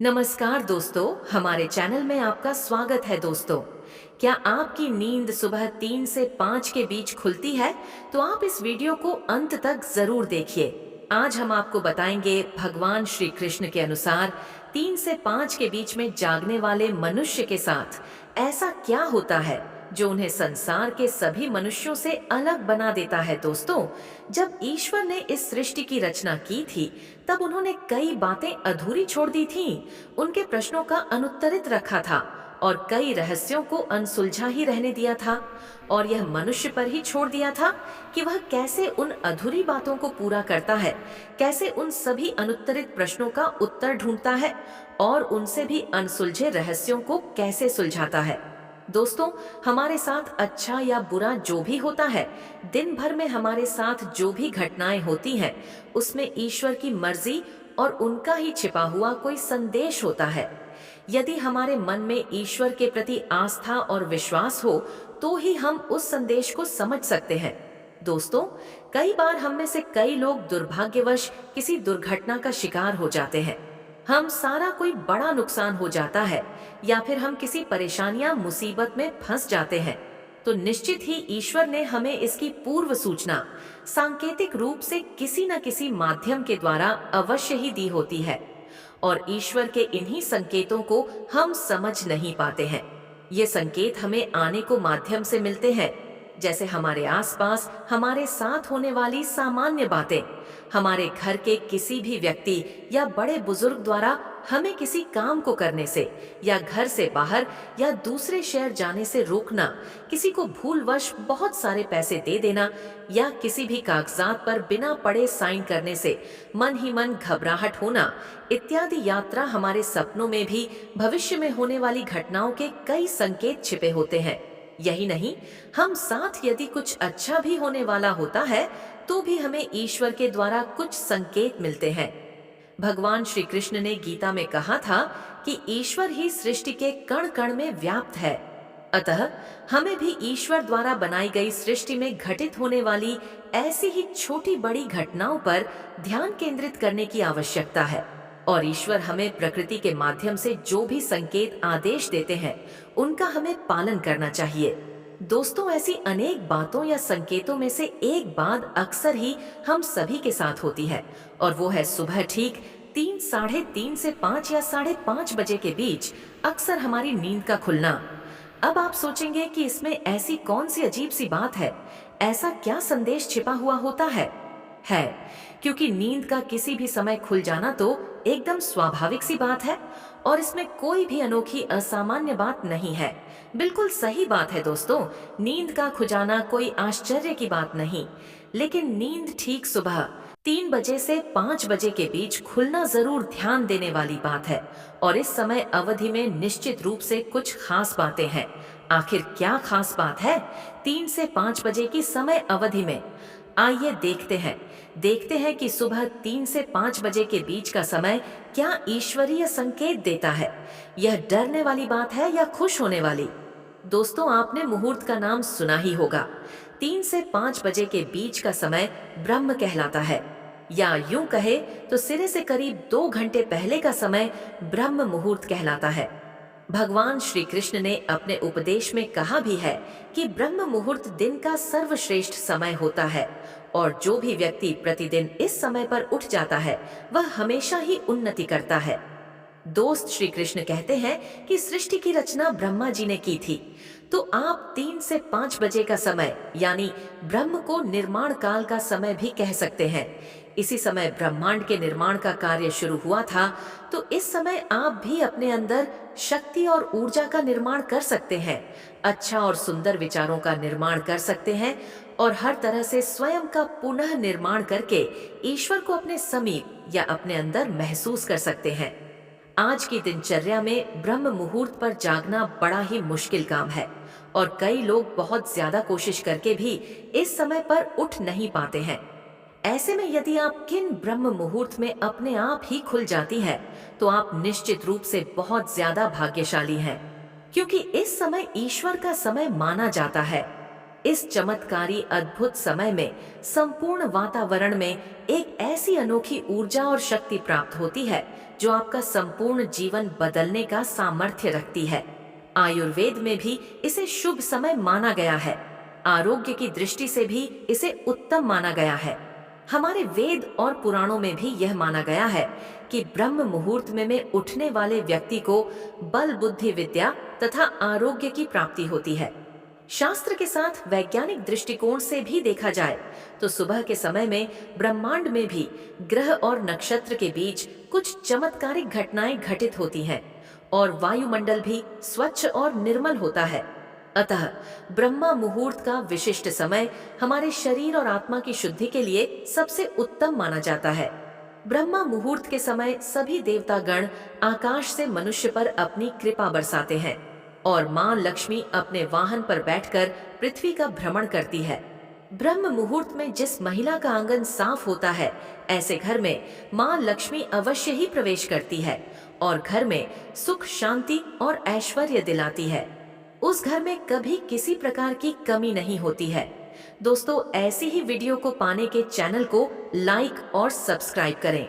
नमस्कार दोस्तों, हमारे चैनल में आपका स्वागत है दोस्तों। क्या आपकी नींद सुबह 3 से 5 के बीच खुलती है? तो आप इस वीडियो को अंत तक जरूर देखिए। आज हम आपको बताएंगे भगवान श्री कृष्ण के अनुसार 3 से 5 के बीच में जागने वाले मनुष्य के साथ ऐसा क्या होता है जो उन्हें संसार के सभी मनुष्यों से अलग बना देता है। दोस्तों, जब ईश्वर ने इस सृष्टि की रचना की थी तब उन्होंने कई बातें अधूरी छोड़ दी थीं, उनके प्रश्नों का अनुत्तरित रखा था और कई रहस्यों को अनसुलझा ही रहने दिया था। और यह मनुष्य पर ही छोड़ दिया था कि वह कैसे उन अधूरी बातों को पूरा करता है, कैसे उन सभी अनुत्तरित प्रश्नों का उत्तर ढूंढता है और उनसे भी अनसुलझे रहस्यों को कैसे सुलझाता है। दोस्तों, हमारे साथ अच्छा या बुरा जो भी होता है, दिन भर में हमारे साथ जो भी घटनाएं होती हैं, उसमें ईश्वर की मर्जी और उनका ही छिपा हुआ कोई संदेश होता है। यदि हमारे मन में ईश्वर के प्रति आस्था और विश्वास हो तो ही हम उस संदेश को समझ सकते हैं। दोस्तों, कई बार हम में से कई लोग दुर्भाग्यवश किसी दुर्घटना का शिकार हो जाते हैं। हम सारा कोई बड़ा नुकसान हो जाता है या फिर हम किसी परेशानियां मुसीबत में फंस जाते हैं, तो निश्चित ही ईश्वर ने हमें इसकी पूर्व सूचना सांकेतिक रूप से किसी न किसी माध्यम के द्वारा अवश्य ही दी होती है। और ईश्वर के इन्हीं संकेतों को हम समझ नहीं पाते हैं। ये संकेत हमें आने को माध्यम से मिलते हैं, जैसे हमारे आसपास हमारे साथ होने वाली सामान्य बातें, हमारे घर के किसी भी व्यक्ति या बड़े बुजुर्ग द्वारा हमें किसी काम को करने से, या घर से बाहर या दूसरे शहर जाने से रोकना, किसी को भूलवश बहुत सारे पैसे दे देना, या किसी भी कागजात पर बिना पढ़े साइन करने से मन ही मन घबराहट होना इत्यादि यात्रा हमारे सपनों में भी भविष्य में होने वाली घटनाओं के कई संकेत छिपे होते हैं। यही नहीं, हम साथ यदि कुछ अच्छा भी होने वाला होता है तो भी हमें ईश्वर के द्वारा कुछ संकेत मिलते हैं। भगवान श्री कृष्ण ने गीता में कहा था कि ईश्वर ही सृष्टि के कण कण में व्याप्त है। अतः हमें भी ईश्वर द्वारा बनाई गई सृष्टि में घटित होने वाली ऐसी ही छोटी बड़ी घटनाओं पर ध्यान केंद्रित करने की आवश्यकता है। और ईश्वर हमें प्रकृति के माध्यम से जो भी संकेत आदेश देते हैं, उनका हमें पालन करना चाहिए। दोस्तों, ऐसी अनेक बातों या संकेतों में से एक बात अक्सर ही हम सभी के साथ होती है, और वो है सुबह ठीक 3, साढ़े 3 से 5 या साढ़े 5 बजे के बीच अक्सर हमारी नींद का खुलना। अब आप सोचेंगे कि इसमें ऐसी कौन सी अजीब सी बात है, ऐसा क्या संदेश छिपा हुआ होता है क्योंकि नींद का किसी भी समय खुल जाना तो एकदम स्वाभाविक सी बात है और इसमें कोई भी अनोखी असामान्य बात नहीं है। बिल्कुल सही बात है दोस्तों, नींद का खुजाना कोई आश्चर्य की बात नहीं, लेकिन नींद ठीक सुबह 3 बजे से 5 बजे के बीच खुलना जरूर ध्यान देने वाली बात है। और इस समय अवधि में निश्चित रूप से कुछ खास बातें हैं। आखिर क्या खास बात है 3 से 5 बजे की समय अवधि में? आइए देखते हैं कि सुबह 3 से 5 बजे के बीच का समय क्या ईश्वरीय संकेत देता है। यह डरने वाली बात है या खुश होने वाली? दोस्तों, आपने मुहूर्त का नाम सुना ही होगा। 3 से 5 बजे के बीच का समय ब्रह्म कहलाता है, या यूं कहे तो सिरे से करीब 2 घंटे पहले का समय ब्रह्म मुहूर्त कहलाता है। भगवान श्री कृष्ण ने अपने उपदेश में कहा भी है कि ब्रह्म मुहूर्त दिन का सर्वश्रेष्ठ समय होता है, और जो भी व्यक्ति प्रतिदिन इस समय पर उठ जाता है वह हमेशा ही उन्नति करता है। दोस्त, श्री कृष्ण कहते हैं कि सृष्टि की रचना ब्रह्मा जी ने की थी, तो आप 3 से 5 बजे का समय यानी ब्रह्म को निर्माण काल का समय भी कह सकते हैं। इसी समय ब्रह्मांड के निर्माण का कार्य शुरू हुआ था, तो इस समय आप भी अपने अंदर शक्ति और ऊर्जा का निर्माण कर सकते हैं, अच्छा और सुंदर विचारों का निर्माण कर सकते हैं, और हर तरह से स्वयं का पुनः निर्माण करके ईश्वर को अपने समीप या अपने अंदर महसूस कर सकते हैं। आज की दिनचर्या में ब्रह्म मुहूर्त पर जागना बड़ा ही मुश्किल काम है, और कई लोग बहुत ज्यादा कोशिश करके भी इस समय पर उठ नहीं पाते हैं। ऐसे में यदि आप किन ब्रह्म मुहूर्त में अपने आप ही खुल जाती है, तो आप निश्चित रूप से बहुत ज्यादा भाग्यशाली हैं, क्योंकि इस समय ईश्वर का समय माना जाता है। इस चमत्कारी अद्भुत समय में संपूर्ण वातावरण में एक ऐसी अनोखी ऊर्जा और शक्ति प्राप्त होती है जो आपका संपूर्ण जीवन बदलने का सामर्थ्य रखती है। आयुर्वेद में भी इसे शुभ समय माना गया है। आरोग्य की दृष्टि से भी इसे उत्तम माना गया है। हमारे वेद और पुराणों में भी यह माना गया है कि ब्रह्म मुहूर्त में उठने वाले व्यक्ति को बल, बुद्धि, विद्या तथा आरोग्य की प्राप्ति होती है। शास्त्र के साथ वैज्ञानिक दृष्टिकोण से भी देखा जाए तो सुबह के समय में ब्रह्मांड में भी ग्रह और नक्षत्र के बीच कुछ चमत्कारिक घटनाएं घटित होती हैं और वायुमंडल भी स्वच्छ और निर्मल होता है। अतः ब्रह्मा मुहूर्त का विशिष्ट समय हमारे शरीर और आत्मा की शुद्धि के लिए सबसे उत्तम माना जाता है। ब्रह्मा मुहूर्त के समय सभी देवतागण आकाश से मनुष्य पर अपनी कृपा बरसाते हैं और मां लक्ष्मी अपने वाहन पर बैठकर पृथ्वी का भ्रमण करती है। ब्रह्म मुहूर्त में जिस महिला का आंगन साफ होता है, ऐसे घर में मां लक्ष्मी अवश्य ही प्रवेश करती है और घर में सुख, शांति और ऐश्वर्य दिलाती है। उस घर में कभी किसी प्रकार की कमी नहीं होती है। दोस्तों, ऐसी ही वीडियो को पाने के चैनल को लाइक और सब्सक्राइब करें।